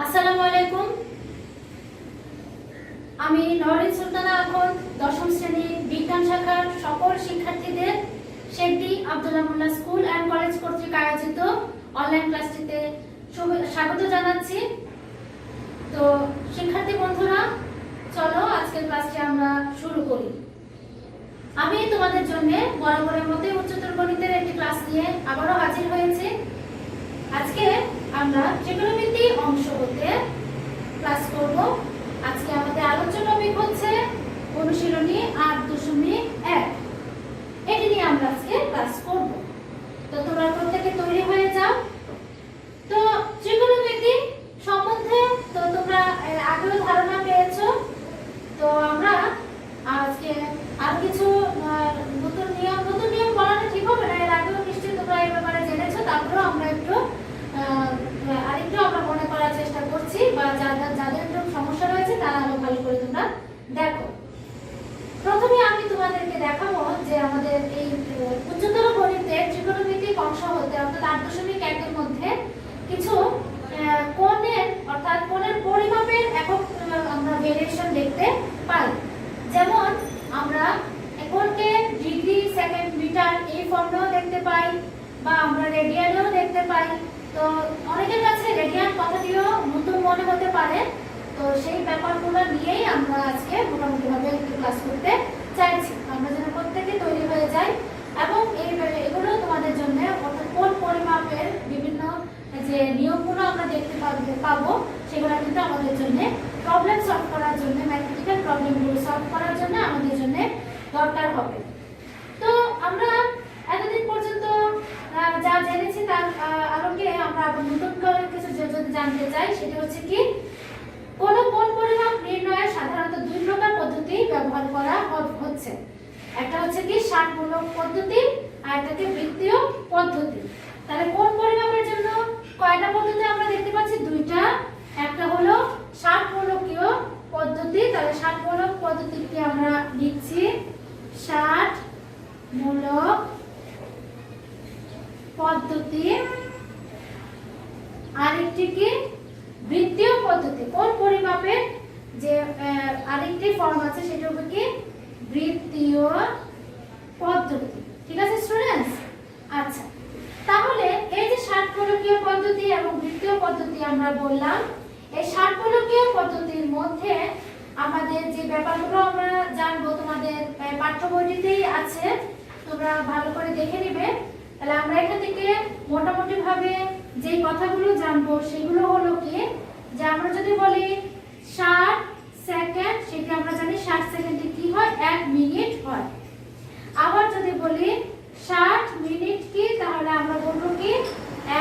আসসালামু আলাইকুম। আমি নওরিন সুলতানা আখন্দ দশম শ্রেণী বিজ্ঞান শাখার সকল শিক্ষার্থীদের শেখদি আব্দুল্লাহ মোল্লা স্কুল অ্যান্ড কলেজ কর্তৃক আয়োজিত অনলাইন ক্লাসটিতে স্বাগত জানাচ্ছি। তো শিক্ষার্থী বন্ধুরা, চলো আজকের ক্লাসটি আমরা শুরু করি। আমি তোমাদের জন্য বরাবরের মতোই উচ্চতর গণিতের একটি ক্লাস নিয়ে আবারও হাজির হয়েছি। আজকে আমরা ত্রিকোণমিতি অংশ হতে ক্লাস করব। আজকে আমাদের আলোচ্য টপিক হচ্ছে অনুশীলনী ৮.১। এটি নিয়ে আমরা আজকে ক্লাস করব। তো তোমরা প্রত্যেকে তৈরি হয়ে যাও। তো ত্রিকোণমিতি সম্বন্ধে তো তোমরা আগেও ধারণা পেয়েছো। তো আমরা আজকে আর কিছু নতুন নিয়ম বলাটা ঠিক হবে না, এর আগেও নিশ্চয়ই তোমরা এই ব্যাপারে জেনেছো। তারপরেও আমরা আরেকটু আমরা মনে করার চেষ্টা করছি, বা যাদের একটু সমস্যা রয়েছে তারা আরো ভালো করে তোমরা দেখো। প্রথমে আমি তোমাদেরকে দেখাবো যে আমাদের এই উচ্চতর গণিতের ত্রিকোণমিতিক অংশ হতে অর্থাৎ ৮.১ এর মধ্যে কিছু কোণের অর্থাৎ কোণের পরিমাপের একক আমরা ভেরিয়েশন দেখতে পাই। যেমন আমরা কোণকে ডিগ্রি, সেকেন্ড, মিটার এই ফর্মেও দেখতে পাই, বা আমরা রেডিয়ানেও দেখতে পাই। তো অনেকের কাছে রেডিয়ান কথাটিও নতুন মনে হতে পারে। তো সেই ব্যাপারগুলো নিয়েই আমরা আজকে মোটামুটিভাবে একটু ক্লাস করতে চাইছি। আমরা যেন প্রত্যেকে তৈরি হয়ে যাই এবং এগুলো তোমাদের জন্য অর্থাৎ কোণ পরিমাপের বিভিন্ন যে নিয়মগুলো আমরা দেখতে পাবো সেগুলো কিন্তু আমাদের জন্য প্রবলেম সলভ করার জন্য, ম্যাথমেটিক্যাল প্রবলেমগুলো সলভ করার জন্য আমাদের জন্য দরকার হবে। তো আমরা এতদিন পর্যন্ত যা জেনেছি তার আলোকে আমরা আবার নতুন করে কিছু যদি জানতে চাই, সেটা হচ্ছে কি, কোন কোণ পরিমাপ নির্ণয়ে সাধারণত দুই প্রকার পদ্ধতি ব্যবহার করা হচ্ছে। একটা হচ্ছে কি ষাটমূলক পদ্ধতি, আর একটাকে বৃত্তীয় পদ্ধতি। তাহলে কোণ পরিমাপের জন্য কয়টা পদ্ধতি আমরা দেখতে পাচ্ছি? দুইটা। একটা হলো ষাটমূলকীয় পদ্ধতি। তাহলে ষাটমূলক পদ্ধতিকে আমরা লিখছি ষাটমূলক পদ্ধতি। আরেকটি কি বৃত্তীয় পদ্ধতি। কোণ পরিমাপের যে আরেকটি ফর্ম আছে সেটা হবে কি বৃত্তীয় পদ্ধতি। ঠিক আছে স্টুডেন্টস? আচ্ছা, তাহলে এই যে ষাটমূলকীয় পদ্ধতি এবং বৃত্তীয় পদ্ধতি আমরা বললাম, এই ষাটমূলকীয় পদ্ধতির মধ্যে আমাদের যে ব্যাপারগুলো আমরা জানবো তোমাদের পাঠ্য বইটিতেই আছে, তোমরা ভালো করে দেখে নিবে। তাহলে আমরা এখান থেকে মোটামুটি ভাবে যে কথাগুলো জানবো সেগুলো হলো কি, যে আমরা যদি বলি 60 সেকেন্ড, সেটা আমরা জানি 60 সেকেন্ডে কি হয়, 1 মিনিট হয়। আবার যদি বলি 60 মিনিট কি, তাহলে আমরা বলবো কি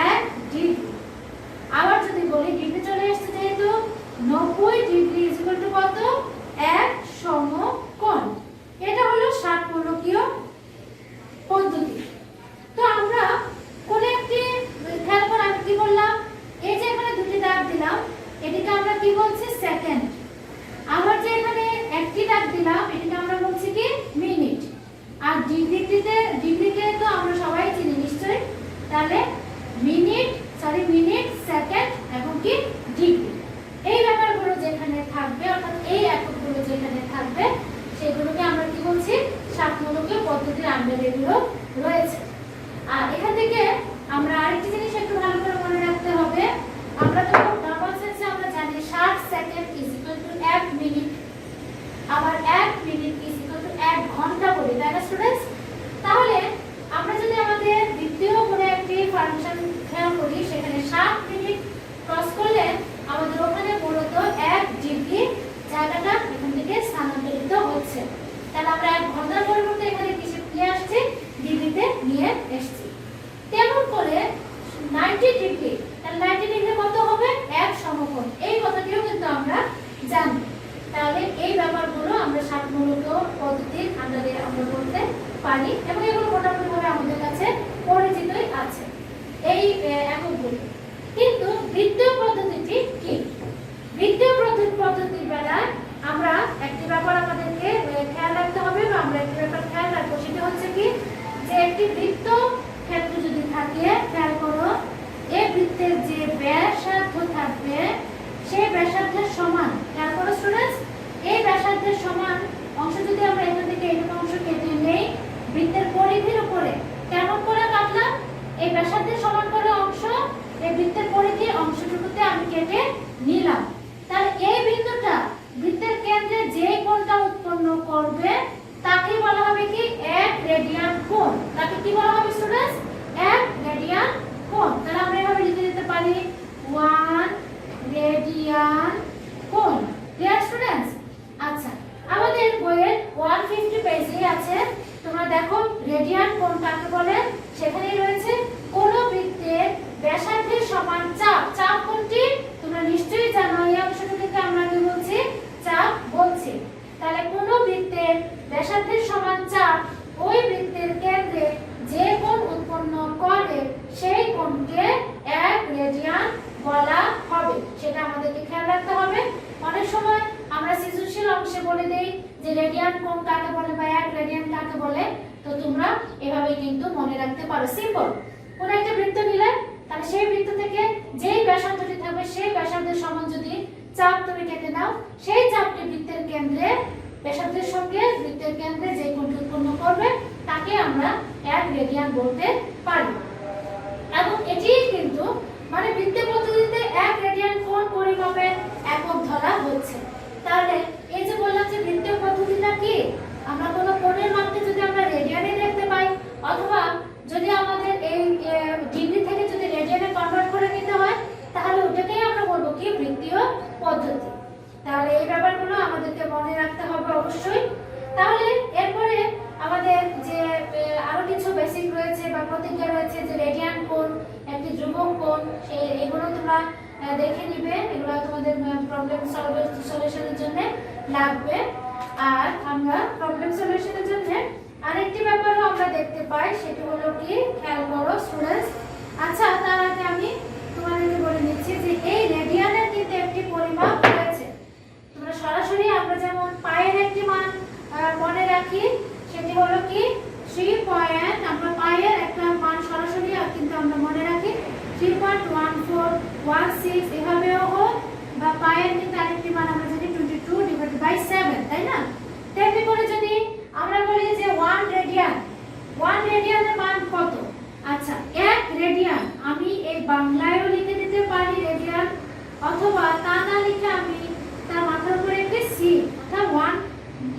1 ডিগ্রি। আবার যদি বলি ডিগ্রি চলে আসছে যেহেতু, 90 ডিগ্রি ইকুয়াল টু কত, 1 সমকোণ। এটা হলো ষাটমূলকীয় পদ্ধতি। তো আমরা কোন একটি খেয়াল করে আমি কি বললাম, এই যে এখানে দুটি দাগ দিলাম এটিকে আমরা কি বলছি, সেকেন্ড। আবার যে এখানে একটি দাগ দিলাম এটিকে আমরা বলছি কি মিনিট। আর ডিগ্রিতে তো আমরা সবাই চিনি নিশ্চয়ই। তাহলে মিনিট, সেকেন্ড এবং কি ডিগ্রি, এই ব্যাপারগুলো যেখানে থাকবে অর্থাৎ এই এককগুলো যেখানে থাকবে সেগুলোকে আমরা কি বলছি, ষাটমূলকীয় পদ্ধতির আন্ডারে এগুলো রয়েছে। আর এখান থেকে আমরা আরেকটি জিনিস একটু ভালো করে মনে রাখতে হবে। আমরা তো নরমাল সেন্সে আমরা জানি 60 second is equal to 1 minute, আবার 1 মিনিট ইজ ইকুয়াল টু 1 ঘন্টা বলি, তাই না স্টুডেন্টস? তাহলে আমরা যদি আমাদের দ্বিতীয় কোনো একটি ফাংশন খেয়াল করি, সেখানে 60 মিনিট ক্রস করলে আমাদের ওখানে মূলত 1 ডিগ্রি জায়গাটা এখান থেকে স্থানান্তরিত হচ্ছে। তাহলে আমরা 1 ঘন্টার পরিবর্তে এখানে কিসে নিয়ে আসছি, ডিগ্রিতে নিয়ে এসেছি। তেমন করে 90 ডিগ্রি, তাহলে 90 ডিগ্রি কত হবে, 1 সমকোণ। এই কথাটিও কিন্তু আমরা জানি। তাহলে এই ব্যাপারগুলো আমরা ষাটমূলকীয় পদ্ধতির আন্ডারে আমরা বলতে পারি এবং এগুলো মোটামুটিভাবে আমাদের কাছে পরিচিতই আছে এই এককগুলো। কিন্তু বৃত্তীয় পদ্ধতিটি কি? বৃত্তীয় পদ্ধতির বেলায় আমরা একটি ব্যাপার আমাদেরকে খেয়াল রাখতে হবে, বা আমরা একটি ব্যাপার খেয়াল রাখবো, সেটা হচ্ছে কি, যে একটি বৃত্ত ক্ষেত্র যদি থাকে, খেয়াল করো, এই বৃত্তের যে ব্যাসার্ধ থাকবে ব্যাসার্ধের সমান, খেয়াল করো স্টুডেন্টস, এই ব্যাসার্ধের সমান অংশ যদি আমরা এখান থেকে এইরকম অংশ কেটে নেই বৃত্তের পরিধির উপরে, কেমন করে কাটলাম, এই ব্যাসার্ধের সমান করে অংশ এই বৃত্তের পরিধির অংশটুকুতে আমি কেটে নিলাম। তাহলে এই বিন্দুটা বৃত্তের কেন্দ্রে যে কোণটা উৎপন্ন করবে তাকে বলা হবে কি 1 রেডিয়ান কোণ। তাকে কি বলা হবে স্টুডেন্টস? 1 রেডিয়ান কোণ। তাহলে আমরা এভাবে লিখে দিতে পারি 1 রেডিয়ান কোণ। Clear students? আচ্ছা, আমাদের বইয়ের 150 পেজে আছে, তোমরা দেখো রেডিয়ান কোণ কাকে বলে, সেখানেই রয়েছে কোন বৃত্তের ব্যাসার্ধের সমান চাপ। চাপ কোনটি তোমরা নিশ্চয়ই জানো, এই অংশটুকুকে আমরা কি বলছি? চাপ বলছি। তাহলে কোন বৃত্তের ব্যাসার্ধের সমান চাপ ওই বৃত্তের কেন্দ্রে যে কোণ উৎপন্ন করে সেই কোণকে 1 রেডিয়ান বলা হবে। সেটা আমাদেরকে খেয়াল রাখতে হবে। অনেক সময় আমরা সৃজনশীল অংশে বলে দেই যে রেডিয়ান কোণ কাকে বলে বা 1 রেডিয়ান কাকে বলে, তো তোমরা এভাবে কিন্তু মনে রাখতে পারো। সিম্পল, কোন একটা বৃত্ত নিলে তাহলে সেই বৃত্ত থেকে যেই ব্যাসার্ধটি থাকবে সেই ব্যাসার্ধের সমান যদি চাপ তুমি কেটে নাও, সেই চাপটি বৃত্তের কেন্দ্রে ব্যাসার্ধের সঙ্গে বৃত্তের কেন্দ্রে যে কোণটি উৎপন্ন করবে তাকে আমরা 1 রেডিয়ান বলতে পারি। এবং এটি কিন্তু মানে বৃত্তের পদ্ধতিতে 1 রেডিয়ান কোণ পরিমাপের একক ধরা হচ্ছে। তাহলে এই যে বললাম যে বৃত্তীয় পদ্ধতিটা কি, আমরা কোন কোণের মাপকে যদি আমরা রেডিয়ানে দেখতে পাই অথবা যদি আমাদের এই ডিগ্রি থেকে যদি রেডিয়ানে কনভার্ট করে নিতে হয় তাহলে ওটাকেই আমরা বলবো কি বৃত্তীয় পদ্ধতি। তাহলে এই ব্যাপারগুলো আমাদেরকে মনে রাখতে হবে অবশ্যই। তাহলে এরপরে আমাদের যে আরো কিছু বেসিক রয়েছে বা প্রতিজ্ঞা রয়েছে যে রেডিয়ান কোণ একটি ধ্রুবক কোণ, এগুলো তোমরা দেখে নিবে, এগুলো তোমাদের প্রবলেম সলিউশনের জন্য লাগবে। আর আমরা প্রবলেম সলিউশনের জন্য আরেকটি ব্যাপারও আমরা দেখতে পাই, সেটি হলো কি, খেয়াল করো স্টুডেন্টস। আচ্ছা, তার আগে আমি তোমাদেরকে বলে নিচ্ছি যে এই রেডিয়ানের কিন্তু একটি পরিমাপ রয়েছে। তোমরা সরাসরি আমরা যেমন পায়ের একটি মান মনে রাখি, সেটি হলো কি 3 পয়েন্ট, আমরা পায়ের একটা মান সরাসরি কিন্তু আমরা মনে রাখি 3.1416 এভাবেও হোক, বা পায়ের কিন্তু আরেকটি মান আমরা জানি 22/7, তাই না? তেমনি করে যদি আমরা বলি যে 1 রেডিয়ানের মান কত? আচ্ছা, 1 রেডিয়ান আমি এই বাংলায়ও লিখে দিতে পারি রেডিয়ান, অথবা তা না লিখে আমি তার মাথার উপরে একটি সি অর্থাৎ 1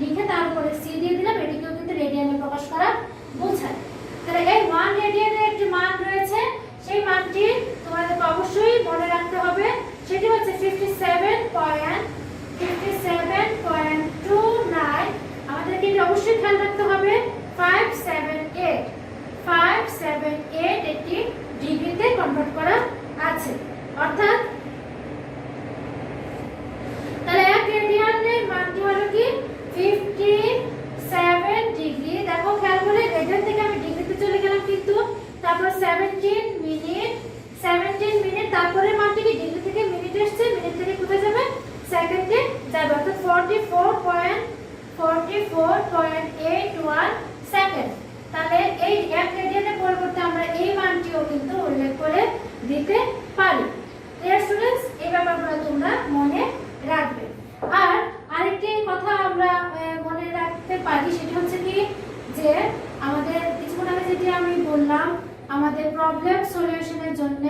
লিখে তার উপরে সি দিয়ে দিলাম, এটিকেও কিন্তু রেডিয়ানে প্রকাশ করা বোঝায়। তাহলে এই 1 রেডিয়ানের একটি মান রয়েছে, সেই মানটি তোমাদের অবশ্যই মনে রাখতে হবে, সেটি হচ্ছে 57.29। আমাদেরকে এটা অবশ্যই খেয়াল রাখতে হবে 578 এটি ডিগ্রিতে কনভার্ট করা আছে। অর্থাৎ তাহলে 1 রেডিয়ানের মানটি হলো কি 57 ডিগ্রি। দেখো খেয়াল করে রেডিয়ান থেকে আমি ডিগ্রিতে চলে গেলাম, কিন্তু তারপর 17 মিনিট, তারপরে মানটি কি ডিগ্রি থেকে মিনিট আসছে, মিনিট থেকে কোথায় যাবে, সেকেন্ডে যাবে, অর্থাৎ 44.81 সেকেন্ড। তাহলে এই 1 রেডিয়ানের পরিবর্তে আমরা এই মানটিও কিন্তু উল্লেখ করে দিতে পারি। Clear students? এই ব্যাপারগুলো তোমরা মনে রাখবে। আর আরেকটি কথা আমরা মনে রাখতে পারি, সেটা হচ্ছে কি যে আমাদের কিছুক্ষণ আগে যেটি আমি বললাম, আমাদের প্রবলেম সলিউশনের জন্য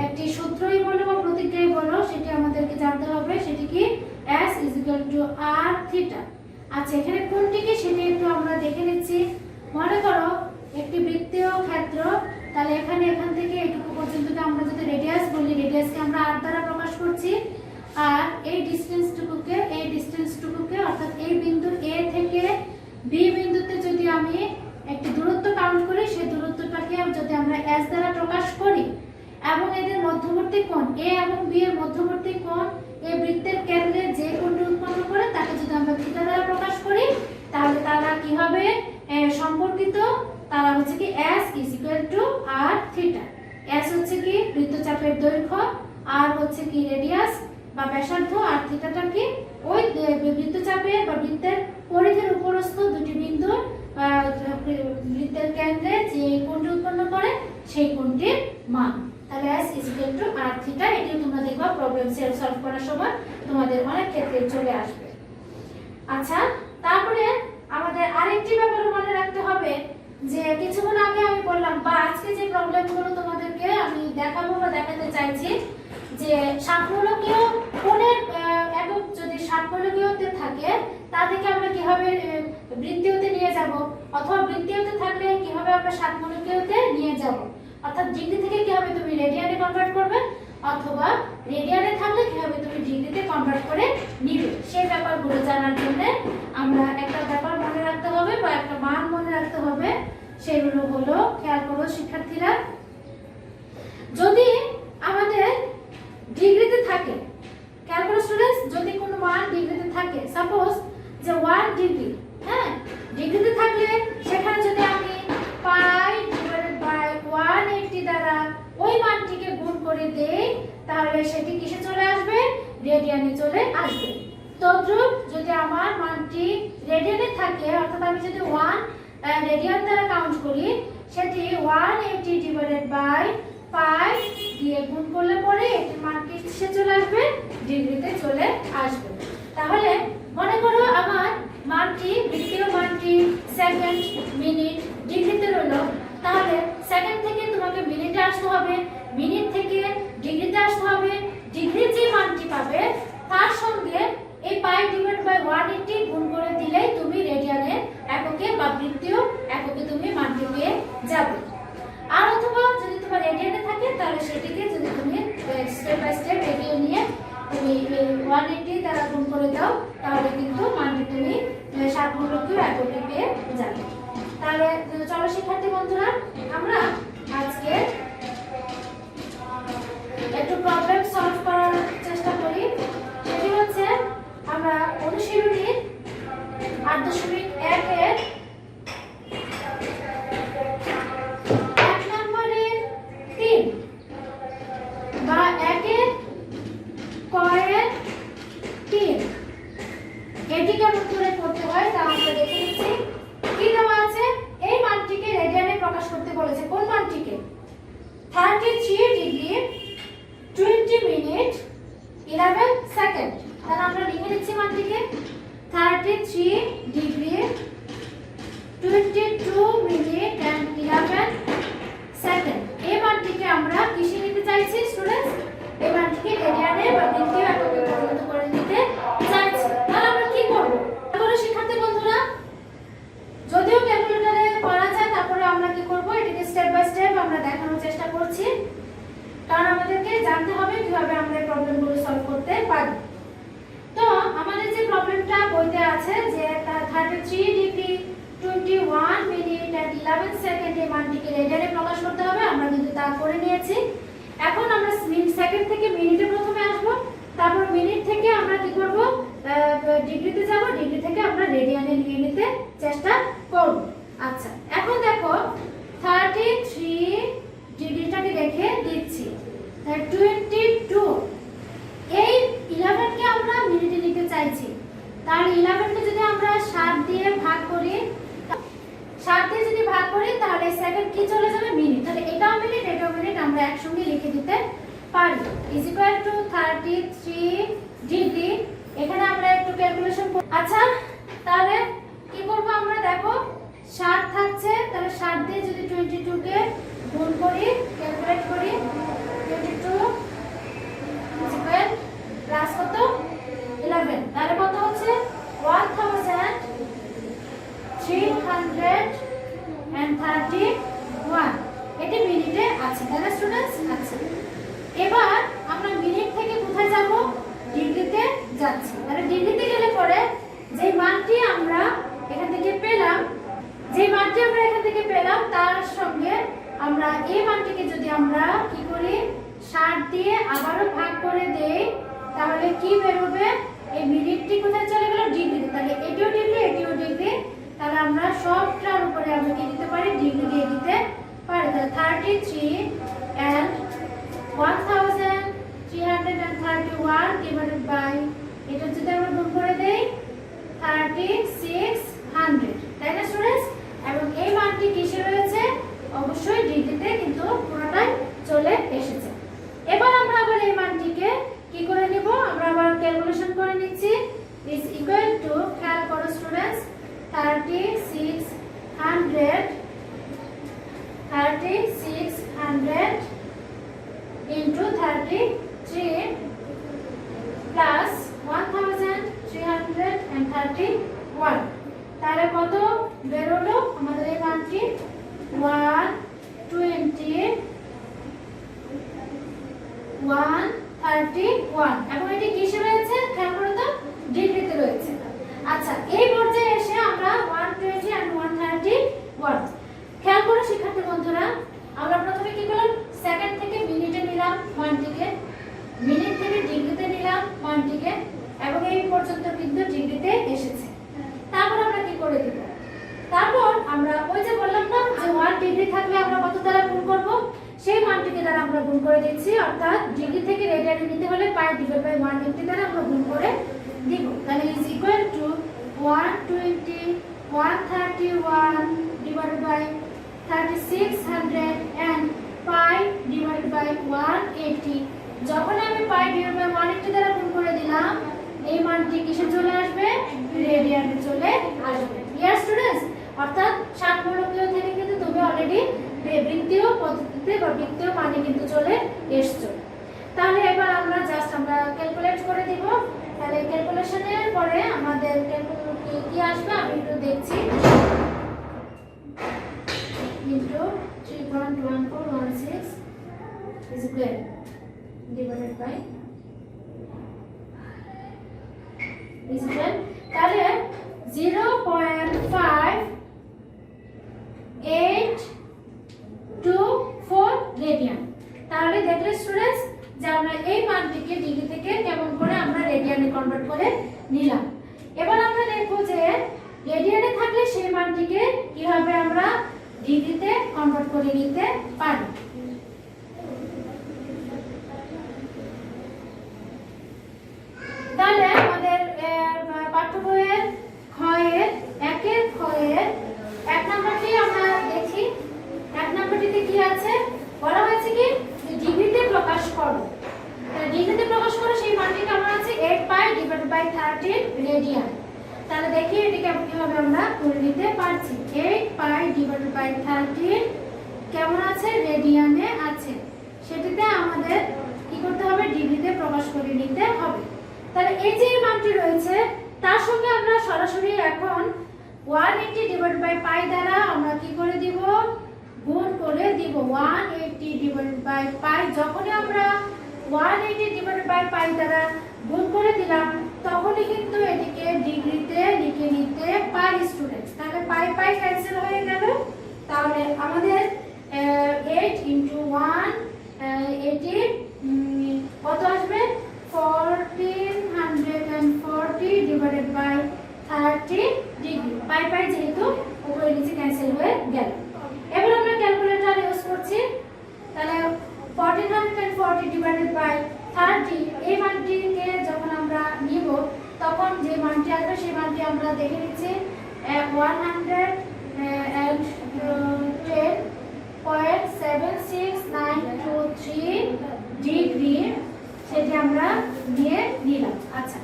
একটি সূত্রই বলো বা প্রতিক্রিয়াই বলো, সেটি আমাদেরকে জানতে হবে, সেটি কি S = r θ। আচ্ছা, এখানে কোনটি কি সেটি একটু আমরা দেখে নিচ্ছি। মনে করো একটি বৃত্তীয় ক্ষেত্র, তাহলে এখান থেকে এটুকু পর্যন্ত আমরা যদি রেডিয়াস বলি, রেডিয়াসকে আমরা r দ্বারা প্রকাশ করছি, আর এই ডিসটেন্সটুকুকে অর্থাৎ এই বিন্দু A থেকে B বিন্দুতে যদি আমি একটি দূরত্ব কাউন্ট করি, সেই দূরত্বটাকে যদি আমরা s দ্বারা প্রকাশ করি এবং এদের মধ্যবর্তী কোণ A এবং B এর মধ্যবর্তী কোণ এই বৃত্তের কেন্দ্রে যে কোণটি উৎপন্ন করে তাকে যদি আমরা θ দ্বারা প্রকাশ করি, তাহলে তারা কি হবে সম্পর্কিত, তারা হচ্ছে কি S = r θ। S হচ্ছে কি বৃত্তচাপের দৈর্ঘ্য, r হচ্ছে কি রেডিয়াস বা ব্যাসার্ধ, আর থিটাটা কি ওই বৃত্তচাপের বা বৃত্তের পরিধির উপরস্থ দুটি বিন্দু বৃত্তের কেন্দ্রে যে কোণটি উৎপন্ন করে সেই কোণটির মান। তাহলে dash is equal to r theta. এটিও তোমরা দেখবা প্রবলেম সলভ করার সময় তোমাদের অনেক ক্ষেত্রে চলে আসবে। আচ্ছা, তারপরে আমাদের আরেকটি ব্যাপার মনে রাখতে হবে যে কিছুক্ষণ আগে আমি বললাম বা আজকে যে প্রবলেমগুলো তোমাদেরকে আমি দেখাবো বা দেখাতে চাইছি যে ষাটমূলকীয় কোণের একক যদি ষাটমূলকীয়তে থাকে তা থেকে আমরা কিভাবে বৃত্তীয়তে নিয়ে যাব, অথবা বৃত্তীয়তে থাকলে কিভাবে আমরা ষাটমূলকীয়তে নিয়ে যাব, অর্থাৎ ডিগ্রি থেকে কিভাবে তুমি রেডিয়ানে কনভার্ট করবে, অথবা রেডিয়ানে থাকলে কিভাবে তুমি ডিগ্রিতে কনভার্ট করে নিবে, সেই ব্যাপারগুলো জানার জন্য আমরা একটা ব্যাপার মনে রাখতে হবে বা একটা মান মনে রাখতে হবে। সেগুলো হলো, খেয়াল করো শিক্ষার্থীরা, যদি আমাদের ডিগ্রিতে থাকে, খেয়াল করো স্টুডেন্টস, যদি কোনো মান ডিগ্রিতে থাকে, সাপোজ যে 1 ডিগ্রি, হ্যাঁ, ডিগ্রিতে থাকলে সেখানে যদি আমি পাই ডিভাইডেড বাই 180 দ্বারা ওই মানটিকে গুণ করে দেই, তাহলে সেটি কিসে চলে আসবে? রেডিয়ানে চলে আসবে। তদ্রূপ যদি আমার মানটি রেডিয়ানে থাকে, অর্থাৎ আমি যদি 1 রেডিয়ান দ্বারা কাউন্ট করি, সেটি 180 ডিভাইডেড বাই পাই দিয়ে গুণ করলে পরে এটির মান কিসে চলে আসবে? ডিগ্রিতে চলে আসবে। তাহলে মনে করো আমার মানটি, বৃত্তীয় মানটি সেকেন্ড, মিনিট, ডিগ্রিতে রইল, তাহলে সেকেন্ড থেকে তোমাকে মিনিটে আসতে হবে, মিনিট থেকে ডিগ্রিতে আসতে হবে। ডিগ্রির যে মানটি পাবে তার সঙ্গে এই পাই ডিভাইড বাই 180 গুণ করে দিলেই তুমি রেডিয়ানে এককে বা বৃত্তীয় এককে তুমি মানটি পেয়ে যাবে। আর অথবা যদি তোমার রেডিয়ানে থাকে তাহলে সেটিকে যদি তুমি স্টেপ বাই স্টেপ এগিয়ে নিয়ে তুমি 180 দ্বারা গুণ করে দাও, তাহলে কিন্তু মানটি তুমি ষাটমূলকীয় এককে পেয়ে যাবে। তাহলে চলো শিক্ষার্থী বন্ধুরা, আমরা আজকে একটু প্রবলেম সলভ করার চেষ্টা করি। সেটি হচ্ছে আমরা অনুশীলনী 8.1 এর 1 নম্বরের 3 বা 1 এর কয়ের 3 এটি কেমন করে করতে হয় তা আমরা দেখে নিচ্ছি। কি দেওয়া আছে? এই মানটিকে রেডিয়ানে প্রকাশ করতে বলেছে। কোন মানটিকে? 33 ডিগ্রি 20 মিনিট 11 সেকেন্ড। তাহলে আমরা লিখে নিচ্ছি মানটিকে 33 ডিগ্রি 22 মিনিট এন্ড 11 সেকেন্ড। এই মানটিকে আমরা কিসে নিতে চাইছি স্টুডেন্টস? এই মানটিকে রেডিয়ানে বা বৃত্তীয় এককে পরিণত করে নিতে চাইছি। তাহলে আমরা কি করব? তাহলে শিক্ষার্থী বন্ধুরা, যদিও ক্যালকুলেটরে করা যায়, তারপরে আমরা কি করব? এটাকে স্টেপ বাই স্টেপ আমরা দেখানোর চেষ্টা করছি, কারণ আমাদেরকে জানতে হবে কিভাবে আমরা এই প্রবলেমগুলো সলভ করতে পারি। তো আমাদের যে প্রবলেমটা বইতে আছে যে 33 ডিগ্রি 21 মিনিট এন্ড 11 সেকেন্ড এই মানটিকে রেডিয়ানে প্রকাশ করতে হবে, আমরা কিন্তু তা করে নিয়েছি। এখন আমরা সেকেন্ড থেকে মিনিটে প্রথমে আসব, তারপর মিনিট থেকে আমরা কি করব? ডিগ্রিতে যাব, ডিগ্রি থেকে আমরা রেডিয়ানে নিয়ে নিতে চেষ্টা করব। আচ্ছা, এখন দেখো 33 ডিগ্রিটাকে রেখে দিচ্ছি, 22 এই 11 কে আমরা মিনিটে নিতে চাইছি। তাহলে 11 কে যদি আমরা 7 দিয়ে ভাগ করি, 7 দিয়ে যদি ভাগ করি তাহলে সেকেন্ড কি চলে যাবে? মিনিট। তাহলে এটাও মিনিট এটাও মিনিট আমরা একসঙ্গে লিখে দিতে পারি। Is equal to 33 degree. এখানে আমরা একটু ক্যালকুলেশন করব। আচ্ছা, তাহলে কি করব আমরা? দেখো 7 থাকছে, তাহলে 7 দিয়ে যদি 22 কে গুণ করি, ক্যালকুলেট করি, 22 ইজ ইকুয়াল প্লাস কত? 11। তাহলে কত হচ্ছে? 1331। এটি মিনিটে আছে, তাই না স্টুডেন্টস? আচ্ছা, এবার আমরা মিনিট থেকে কোথায় যাব? ডিগ্রিতে যাচ্ছি। তাহলে ডিগ্রিতে গেলে পরে যে মানটি আমরা এখান থেকে পেলাম, তার সঙ্গে আমরা এই মানটিকে যদি আমরা কি করি? 60 দিয়ে আবারও ভাগ করে দেই, তাহলে কি বের হবে? এই মিনিটটি কোথায় চলে গেল? ডিগ্রিতে। তাহলে এটিও ডিগ্রি এটিও ডিগ্রি, তাহলে আমরা সবটার উপরে আমরা কি দিতে পারি? ডিগ্রি দিয়ে দিতে পারি। তাহলে 33 and 1331 ডিভাইডেড বাই এটা যদি আমরা গুণ করে দেই 3600, তাই না স্টুডেন্টস? এবং এই মানটি কিসে রয়েছে? অবশ্যই ডিগ্রিতে কিন্তু পুরোটাই চলে এসেছে। 3600 into 33 plus 1331, তাহলে কত বেরোলো আমাদের এই মানটি 131। এখন এটি কিসে রয়েছে খেয়াল করো তো, ডিগ্রিতে রয়েছে। আচ্ছা, এই পর্যায়ে এসে আমরা 120 and 131 খেয়াল করো শিক্ষার্থী বন্ধুরা, আমরা প্রথমে কি করলাম, সেকেন্ড থেকে মিনিটে নিলাম মানটিকে, মিনিট থেকে ডিগ্রিতে নিলাম মানটিকে, এবং এই পর্যন্ত কিন্তু ডিগ্রিতে এসেছে। তারপর আমরা কি করে দিব, তারপর আমরা ওই যে বললাম না যে 1 ডিগ্রি থাকলে আমরা কত দ্বারা গুণ করব, সেই মানটিকে দ্বারা আমরা গুণ করে দিচ্ছি, অর্থাৎ ডিগ্রি থেকে রেডিয়ানে নিতে হলে পাই ডিভাইড বাই 180 দ্বারা আমরা গুণ করে দিব। তাহলে is equal to 120 131 divided by 3600 and pi divided by 180। যখন আমি পাই ডিভাইড বাই 180 দ্বারা গুণ করে দিলাম, এই মানটি কিসে চলে আসবে, রেডিয়ানে চলে আসবে। ইয়ার স্টুডেন্টস, অর্থাৎ ষাটমূলকীয় থেকে কিন্তু তুমি অলরেডি বৃত্তীয় পদ্ধতিতে বা বৃত্তীয় মানে কিন্তু চলে এসছো। তাহলে এবার আমরা জাস্ট আমরা ক্যালকুলেট করে দিব। তাহলে ক্যালকুলেশনের পরে আমাদের কি আসবে আমি একটু দেখছি, into 3.1416 is equal divided by is equal, তাহলে 0.5824 রেডিয়ান। তাহলে দেখলে স্টুডেন্টস যে আমরা এই মানটিকে ডিগ্রি থেকে কেমন করে আমরা রেডিয়ানে কনভার্ট করে নিলাম। এবার আমরা দেখব যে রেডিয়ানে থাকলে সেই মানটিকে কিভাবে আমরা ডিগ্রিতে কনভার্ট করে নিতে পারি। তাহলে আমাদের পাঠ্য বইয়ের ক্ষয়ের একের ক্ষয়ের 1 নম্বরটি আমরা দেখি। 1 নম্বরটিতে কি আছে, বলা হয়েছে কি ডিগ্রিতে প্রকাশ করো। ডিগ্রিতে প্রকাশ করো সেই মানটি কেমন আছে, 8 পাই ডিভাইডেড বাই 13 রেডিয়ান। তাহলে দেখি এটাকে কিভাবে আমরা করে নিতে পারছি। 8 পাই ডিভাইডেড বাই 13 কেমন আছে, রেডিয়ানে আছে, সেটিতে আমাদের কি করতে হবে, ডিগ্রিতে প্রকাশ করে নিতে হবে। তাহলে এই যে মানটি রয়েছে তার সঙ্গে আমরা সরাসরি এখন 180 ডিভাইডেড বাই পাই দ্বারা আমরা কি করে দিব, গুণ করে দিব। 180 ডিভাইডেড বাই পাই, যখনই আমরা 180 ডিভাইডেড বাই পাই দ্বারা গুণ করে দিলাম তখনই কিন্তু এটিকে ডিগ্রিতে লিখে নিতে পারি স্টুডেন্টস। তাহলে পাই পাই ক্যান্সেল হয়ে গেল। তাহলে আমাদের 8 into 180 কত আসবে, 1440 ডিভাইডেড বাই 30 ডিগ্রি। পাই পাই যেহেতু উপরে নিচে ক্যান্সেল হয়ে গেল। এবার আমরা ক্যালকুলেটর ইউজ করছি। তাহলে 1440 ডিভাইডেড বাই 30 এই মানটিকে যখন আমরা নিব তখন যে মানটি আসবে সেই মানটি আমরা দেখে নিচ্ছি 110.76923 ডিগ্রি, সেটি আমরা নিয়ে নিলাম। আচ্ছা,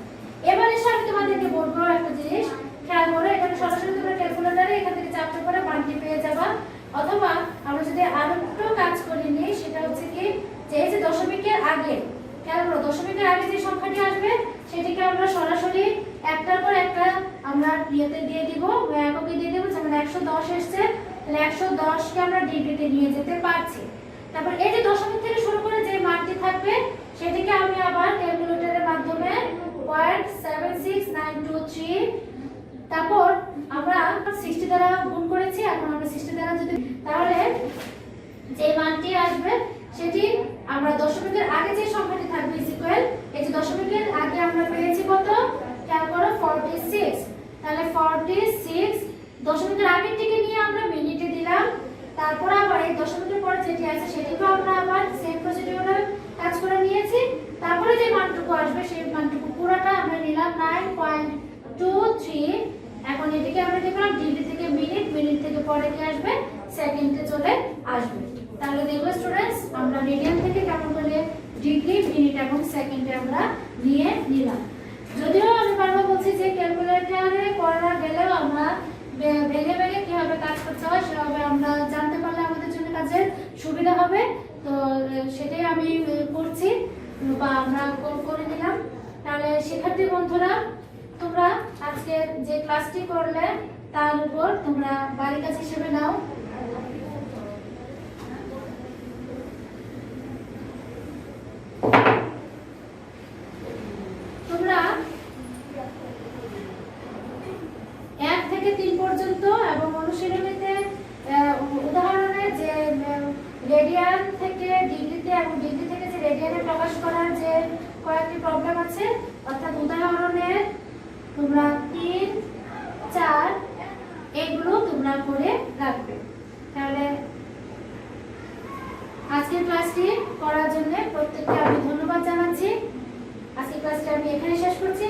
এবার এসে আমি তোমাদেরকে বলবো একটা জিনিস খেয়াল করো। এখানে সরাসরি তোমরা ক্যালকুলেটরে এখান থেকে চাপতে করে মানটি পেয়ে যাবা, অথবা আমরা যদি আরো একটু কাজ করে নিই সেটা হচ্ছে কি যে এই যে দশমিকের আগে খেয়াল করো, দশমিকের আগে যে সংখ্যাটি আসবে সেটিকে আমরা সরাসরি একটার পর একটা আমরা ইয়েতে দিয়ে দিব, এককে দিয়ে দেব। যেমন 110 এসছে, তাহলে 110 কে আমরা ডিগ্রিতে নিয়ে যেতে পারছি। তারপর এই যে দশমিক থেকে শুরু করে যে মানটি থাকবে সেটিকে আমি আবার ক্যালকুলেটরের মাধ্যমে 0.76923 তারপর আমরা 60 দ্বারা গুণ করেছি। এখন আমরা 60 দ্বারা যদি, তাহলে যে মানটি আসবে সেটি আমরা দশমিকের আগে যে সংখ্যাটি থাকবে ইজ ইকুয়াল, এই যে দশমিকের আগে আমরা পেয়েছি কত খেয়াল করো 46। তাহলে 46 দশমিকের আগের থেকে নিয়ে আমরা মিনিটে দিলাম। তারপর আবার এই দশমিকের পরে যেটি আছে সেটিকেও আমরা আবার সেম প্রসিডিউরে কাজ করে নিয়েছি। তারপরে যে মানটুকু আসবে সেই মানটুকু পুরোটা আমরা নিলাম 9.23। এখন এটিকে আমরা দেখলাম ডিগ্রি থেকে মিনিট, মিনিট থেকে পরে কি আসবে, সেকেন্ডে চলে আসবে। তাহলে দেখো স্টুডেন্টস আমরা রেডিয়ান থেকে কেমন করে ডিগ্রি, মিনিট এবং সেকেন্ডে আমরা নিয়ে নিলাম। যদিও আমি বারবার বলছি যে ক্যালকুলেটরে করা গেলেও আমরা ভেঙে ভেঙে কিভাবে কাজ করতে হয় সেভাবে আমরা জানতে পারলে আমাদের জন্য কাজে তোমাদের সুবিধা হবে। তো সেটাই আমি করছি বা আমরা করে নিলাম। তাহলে শিক্ষার্থী বন্ধুরা, তোমরা আজকে যে ক্লাসটি করলে তার উপর তোমরা বাড়ির কাজ হিসেবে নাও। তোমরা 1 থেকে 3 পর্যন্ত এবং অনুশীলনীতে উদাহরণে যে রেডিয়ান থেকে ডিগ্রিতে এবং ডিগ্রি থেকে যে রেডিয়ানে প্রকাশ করার যে কয়েকটি প্রবলেম আছে, অর্থাৎ উদাহরণে তোমরা 3, 4 এগুলো তোমরা করে রাখবে। তাহলে আজকের ক্লাসটি করার জন্য প্রত্যেককে আমি ধন্যবাদ জানাচ্ছি। আজকের ক্লাসটি আমি এখানে শেষ করছি।